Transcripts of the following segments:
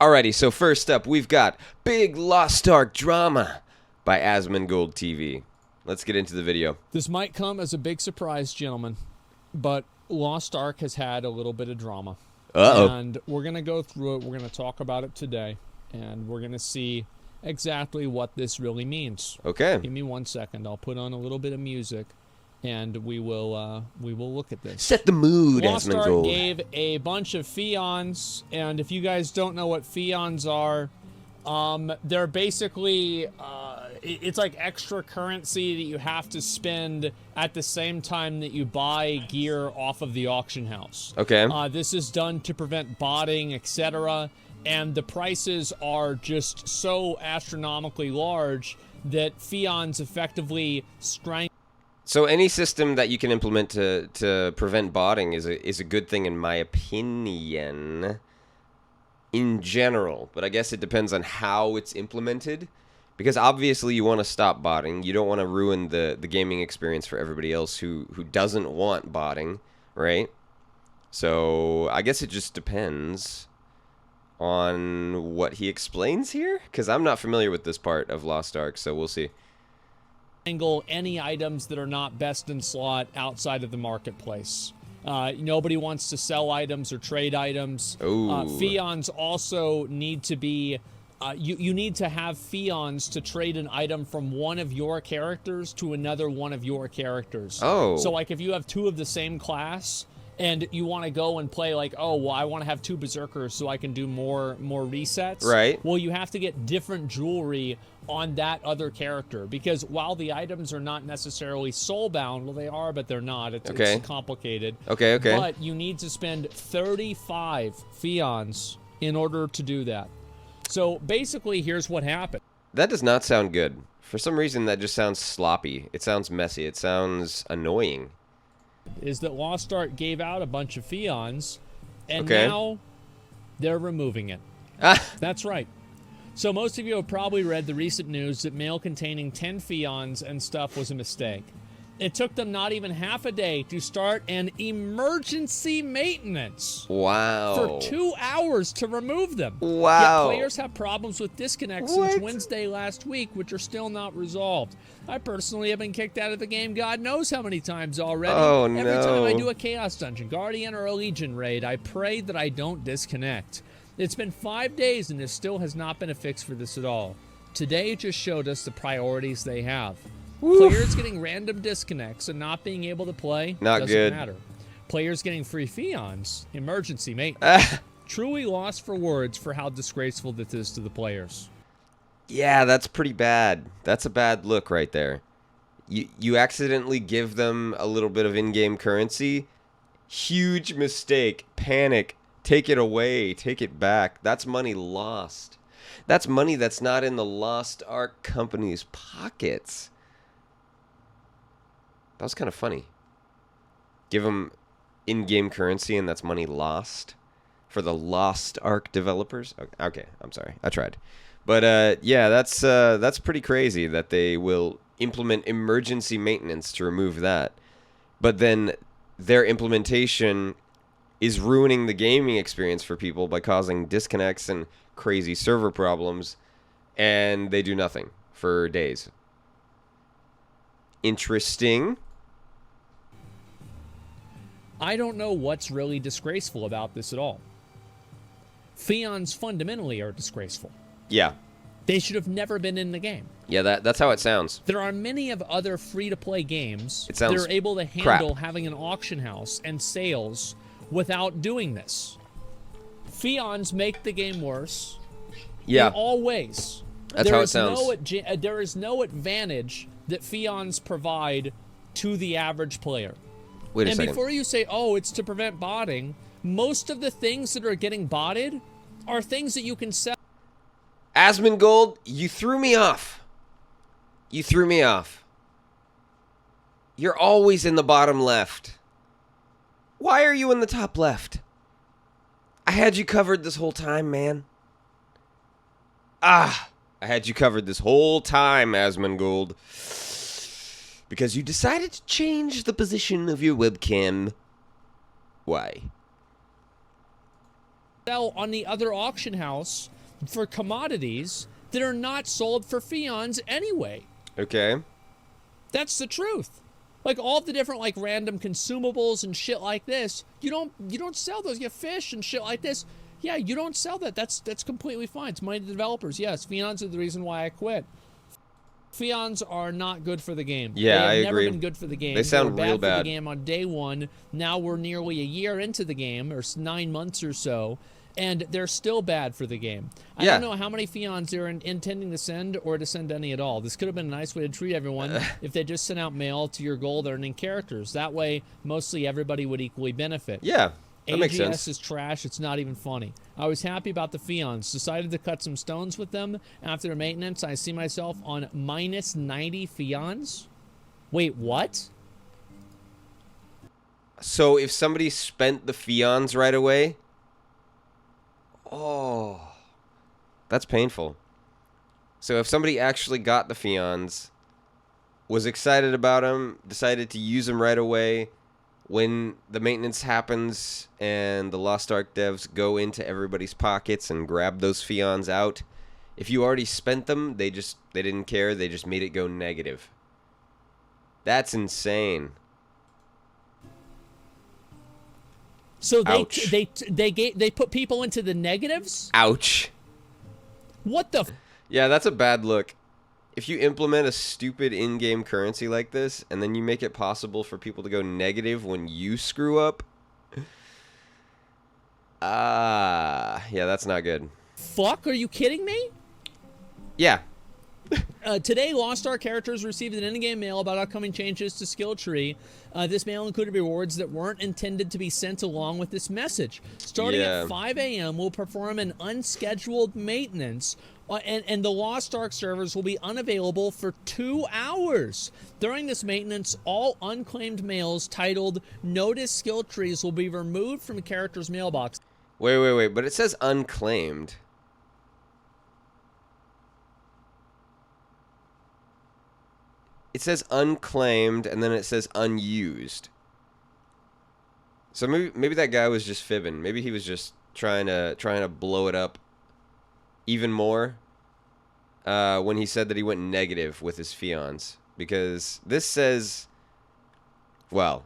Alrighty, so first up, we've got Big Lost Ark Drama by Asmongold TV. Let's get into the video. This might come as a big surprise, gentlemen, but Lost Ark has had a little bit of drama. Uh-oh. And we're going to go through it. We're going to talk about it today, and we're going to see exactly what this really means. Okay. Give me 1 second. I'll put on a little bit of music, and we will look at this. Set the mood, Lost Ark Asmongold. gave a bunch of fions, and if you guys don't know what fions are, they're basically it's like extra currency that you have to spend at the same time that you buy gear off of the auction house. Okay. This is done to prevent botting, etc. And the prices are just so astronomically large that fions effectively strangle. So any system that you can implement to prevent botting is a good thing in my opinion, in general. But I guess it depends on how it's implemented. Because obviously you want to stop botting. You don't want to ruin the gaming experience for everybody else who doesn't want botting, right? So I guess it just depends on what he explains here. Because I'm not familiar with this part of Lost Ark, so we'll see. Any items that are not best in slot outside of the marketplace. Nobody wants to sell items or trade items. Fions also need to be... you need to have fions to trade an item from one of your characters to another one of your characters. Oh. So, like, if you have two of the same class and you want to go and play, like, oh, well, I want to have two berserkers so I can do more resets. Right. Well, you have to get different jewelry on that other character, because while the items are not necessarily soulbound, well, they are, but they're not. It's complicated. Okay. But you need to spend 35 fions in order to do that. So basically, here's what happened. That does not sound good. For some reason, that just sounds sloppy. It sounds messy. It sounds annoying. Is that Lost Ark gave out a bunch of fions, and Okay. now they're removing it. That's right. So most of you have probably read the recent news that mail containing 10 fions and stuff was a mistake. It took them not even half a day to start an emergency maintenance. Wow. For 2 hours to remove them. Wow. Yet players have problems with disconnects since Wednesday last week, which are still not resolved. I personally have been kicked out of the game God knows how many times already. Oh, Every time I no. do a Chaos Dungeon, Guardian, or a Legion raid, I pray that I don't disconnect. It's been 5 days and there still has not been a fix for this at all. Today just showed us the priorities they have. Players getting random disconnects and not being able to play doesn't matter. Players getting free fions, emergency maintenance. Truly lost for words for how disgraceful this is to the players. Yeah, that's pretty bad. That's a bad look right there. You accidentally give them a little bit of in-game currency. Huge mistake. Panic. Take it away. Take it back. That's money lost. That's money that's not in the Lost Ark company's pockets. That was kind of funny. Give them in-game currency and that's money lost for the Lost Ark developers. Okay, I'm sorry. I tried. But yeah, that's pretty crazy that they will implement emergency maintenance to remove that. But then their implementation is ruining the gaming experience for people by causing disconnects and crazy server problems, and they do nothing for days. Interesting. I don't know what's really disgraceful about this at all. Fions fundamentally are disgraceful. Yeah. They should have never been in the game. Yeah, that's how it sounds. There are many of other free-to-play games that sounds are able to handle having an auction house and sales without doing this. Fions make the game worse in all ways. That's how it sounds. There is no advantage that fions provide to the average player. Wait a second. And before you say, oh, it's to prevent botting, most of the things that are getting botted are things that you can sell. Asmongold, you threw me off. You threw me off. You're always in the bottom left. Why are you in the top left? I had you covered this whole time, man. I had you covered this whole time, Asmongold. Because you decided to change the position of your webcam. Why? sell on the other auction house for commodities that are not sold for fians anyway. Okay. That's the truth. Like all the different like random consumables and shit like this, you don't sell those. You have fish and shit like this. Yeah, you don't sell that. That's completely fine. It's money to developers. Yes, fians are the reason why I quit. Fians are not good for the game. Yeah, I They have never agree. been good for the game. They sound were real bad bad. for the game on day one. Now we're nearly a year into the game, or 9 months or so, and they're still bad for the game. I Yeah. don't know how many fians they're intending to send or to send any at all. This could have been a nice way to treat everyone if they just sent out mail to your gold-earning characters. That way, mostly everybody would equally benefit. Yeah, that makes AGS sense. is trash. It's not even funny. I was happy about the fians. Decided to cut some stones with them. After maintenance, I see myself on minus 90 fians. Wait, what? So if somebody spent the fians right away, oh, that's painful. So if somebody actually got the fians, was excited about them, decided to use them right away, when the maintenance happens and the Lost Ark devs go into everybody's pockets and grab those fians out, if you already spent them, they didn't care. They just made it go negative. That's insane. So Ouch. they put people into the negatives? Ouch. What the? Yeah, that's a bad look. If you implement a stupid in-game currency like this, and then you make it possible for people to go negative when you screw up, yeah, that's not good. Fuck? Are you kidding me? Yeah. Today, Lost Ark characters received an in-game mail about upcoming changes to Skill Tree. This mail included rewards that weren't intended to be sent along with this message. Starting Yeah. at 5 a.m., we'll perform an unscheduled maintenance, and the Lost Ark servers will be unavailable for 2 hours. During this maintenance, all unclaimed mails titled Notice Skill Trees will be removed from characters' mailbox. Wait. But it says unclaimed. It says unclaimed, and then it says unused. So maybe that guy was just fibbing. Maybe he was just trying to blow it up even more when he said that he went negative with his fians. Because this says, well,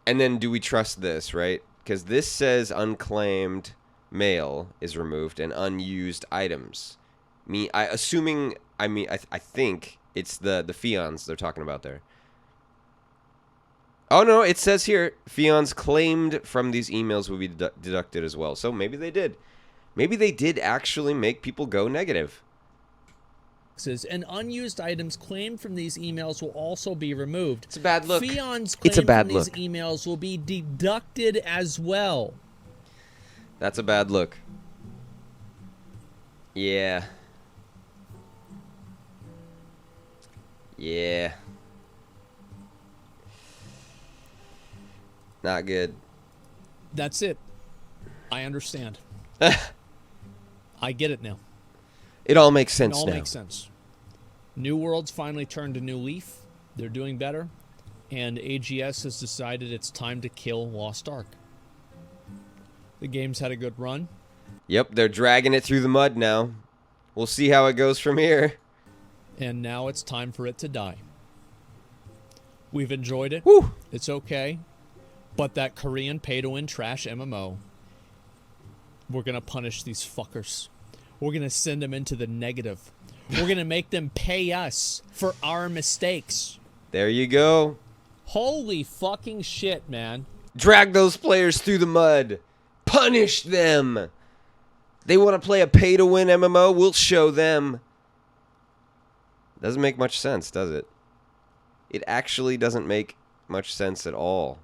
and then do we trust this, right? Because this says unclaimed mail is removed and unused items. I think it's the fians they're talking about there. Oh no, it says here fians claimed from these emails will be deducted as well. So maybe they did. Maybe they did actually make people go negative. And unused items claimed from these emails will also be removed. It's a bad look. Fians It's a claimed bad from these look. emails will be deducted as well. That's a bad look. Yeah. Yeah. Not good. That's it. I understand. I get it now. It all makes It sense all now. makes sense. New World's finally turned a new leaf. They're doing better. And AGS has decided it's time to kill Lost Ark. The game's had a good run. Yep, they're dragging it through the mud now. We'll see how it goes from here. And now it's time for it to die. We've enjoyed it. Whew. It's okay. But that Korean pay-to-win trash MMO, we're going to punish these fuckers. We're going to send them into the negative. We're going to make them pay us for our mistakes. There you go. Holy fucking shit, man. Drag those players through the mud. Punish them. They want to play a pay-to-win MMO? We'll show them. Doesn't make much sense, does it? It actually doesn't make much sense at all.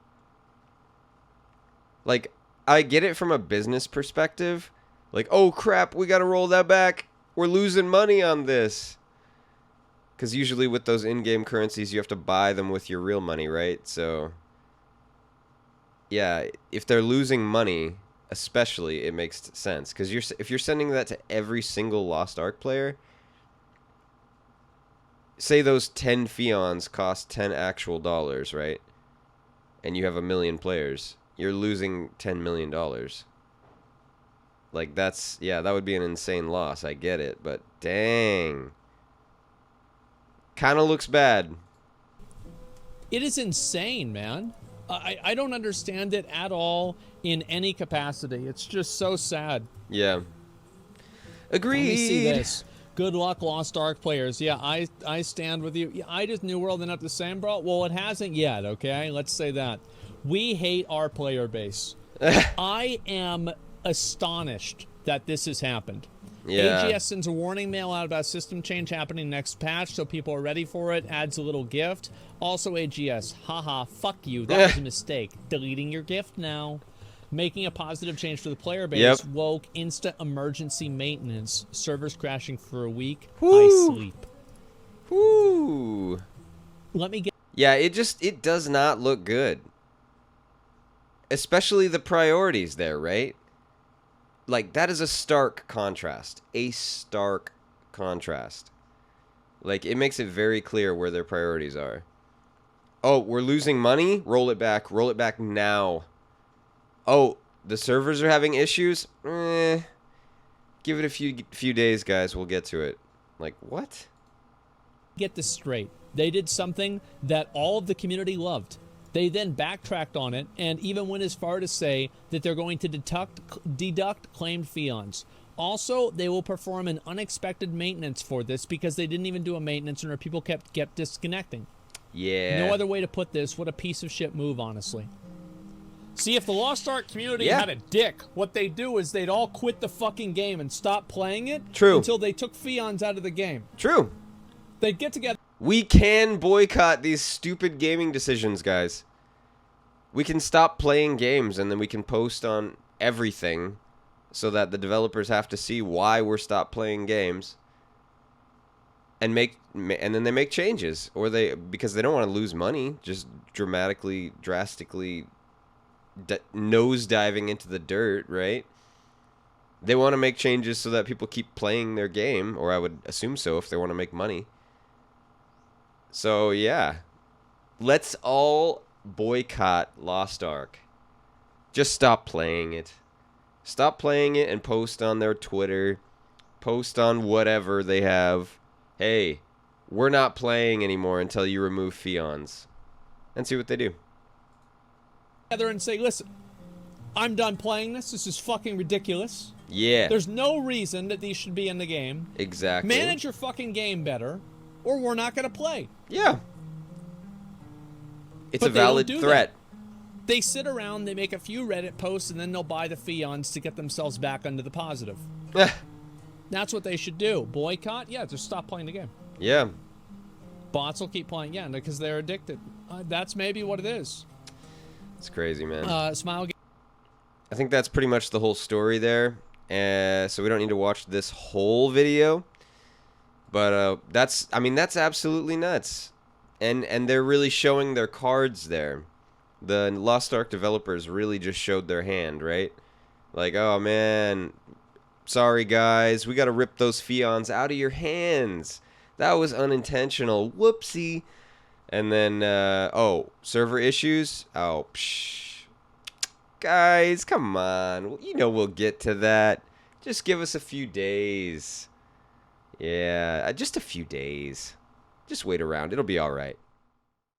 Like, I get it from a business perspective. Like, oh crap, we gotta roll that back. We're losing money on this. Because usually with those in-game currencies, you have to buy them with your real money, right? So, yeah, if they're losing money, especially, it makes sense. Because if you're sending that to every single Lost Ark player, say those 10 fians cost 10 actual dollars, right? And you have 1 million players. You're losing $10 million. Like, that would be an insane loss. I get it, but dang. Kind of looks bad. It is insane, man. I don't understand it at all in any capacity. It's just so sad. Yeah. Agreed. Let me see this. Good luck, Lost Ark players. Yeah, I stand with you. Yeah, I just New World and not the same, bro. Well, it hasn't yet, okay? Let's say that. We hate our player base. I am astonished that this has happened. Yeah. AGS sends a warning mail out about system change happening next patch, so people are ready for it. Adds a little gift. Also, AGS, haha, fuck you. That was a mistake. Deleting your gift now. Making a positive change for the player base. Yep. Woke instant emergency maintenance. Servers crashing for a week. Woo. I sleep. Woo. Let me get. Yeah, it does not look good. Especially the priorities there, right? Like, that is a stark contrast. A stark contrast. Like, it makes it very clear where their priorities are. Oh, we're losing money? Roll it back. Roll it back now. Oh, the servers are having issues? Give it a few days, guys. We'll get to it. Like, what? Get this straight. They did something that all of the community loved. They then backtracked on it and even went as far to say that they're going to deduct claimed fions. Also, they will perform an unexpected maintenance for this because they didn't even do a maintenance and our people kept disconnecting. Yeah. No other way to put this. What a piece of shit move, honestly. See, if the Lost Ark community had a dick, what they'd do is they'd all quit the fucking game and stop playing it until they took fions out of the game. True. They'd get together. We can boycott these stupid gaming decisions, guys. We can stop playing games and then we can post on everything so that the developers have to see why we're stopped playing games and then they make changes because they don't want to lose money, just drastically nose diving into the dirt, right? They want to make changes so that people keep playing their game, or I would assume so if they want to make money. So, yeah. Let's all boycott Lost Ark. Just stop playing it. Stop playing it and post on their Twitter. Post on whatever they have. Hey, we're not playing anymore until you remove fions. And see what they do. Together and say, listen, I'm done playing this. This is fucking ridiculous. Yeah. There's no reason that these should be in the game. Exactly. Manage your fucking game better, or we're not going to play. Yeah. It's a valid threat. They sit around, they make a few Reddit posts, and then they'll buy the fions to get themselves back under the positive. That's what they should do. Boycott? Yeah, just stop playing the game. Yeah. Bots will keep playing, yeah, because they're addicted. That's maybe what it is. It's crazy, man. Smile. I think that's pretty much the whole story there. So we don't need to watch this whole video. But that's absolutely nuts. And they're really showing their cards there. The Lost Ark developers really just showed their hand, right? Like, oh man, sorry guys, we got to rip those fions out of your hands. That was unintentional. Whoopsie. And then, server issues? Oh, psh. Guys, come on. You know we'll get to that. Just give us a few days. Yeah, just a few days. Just wait around. It'll be all right.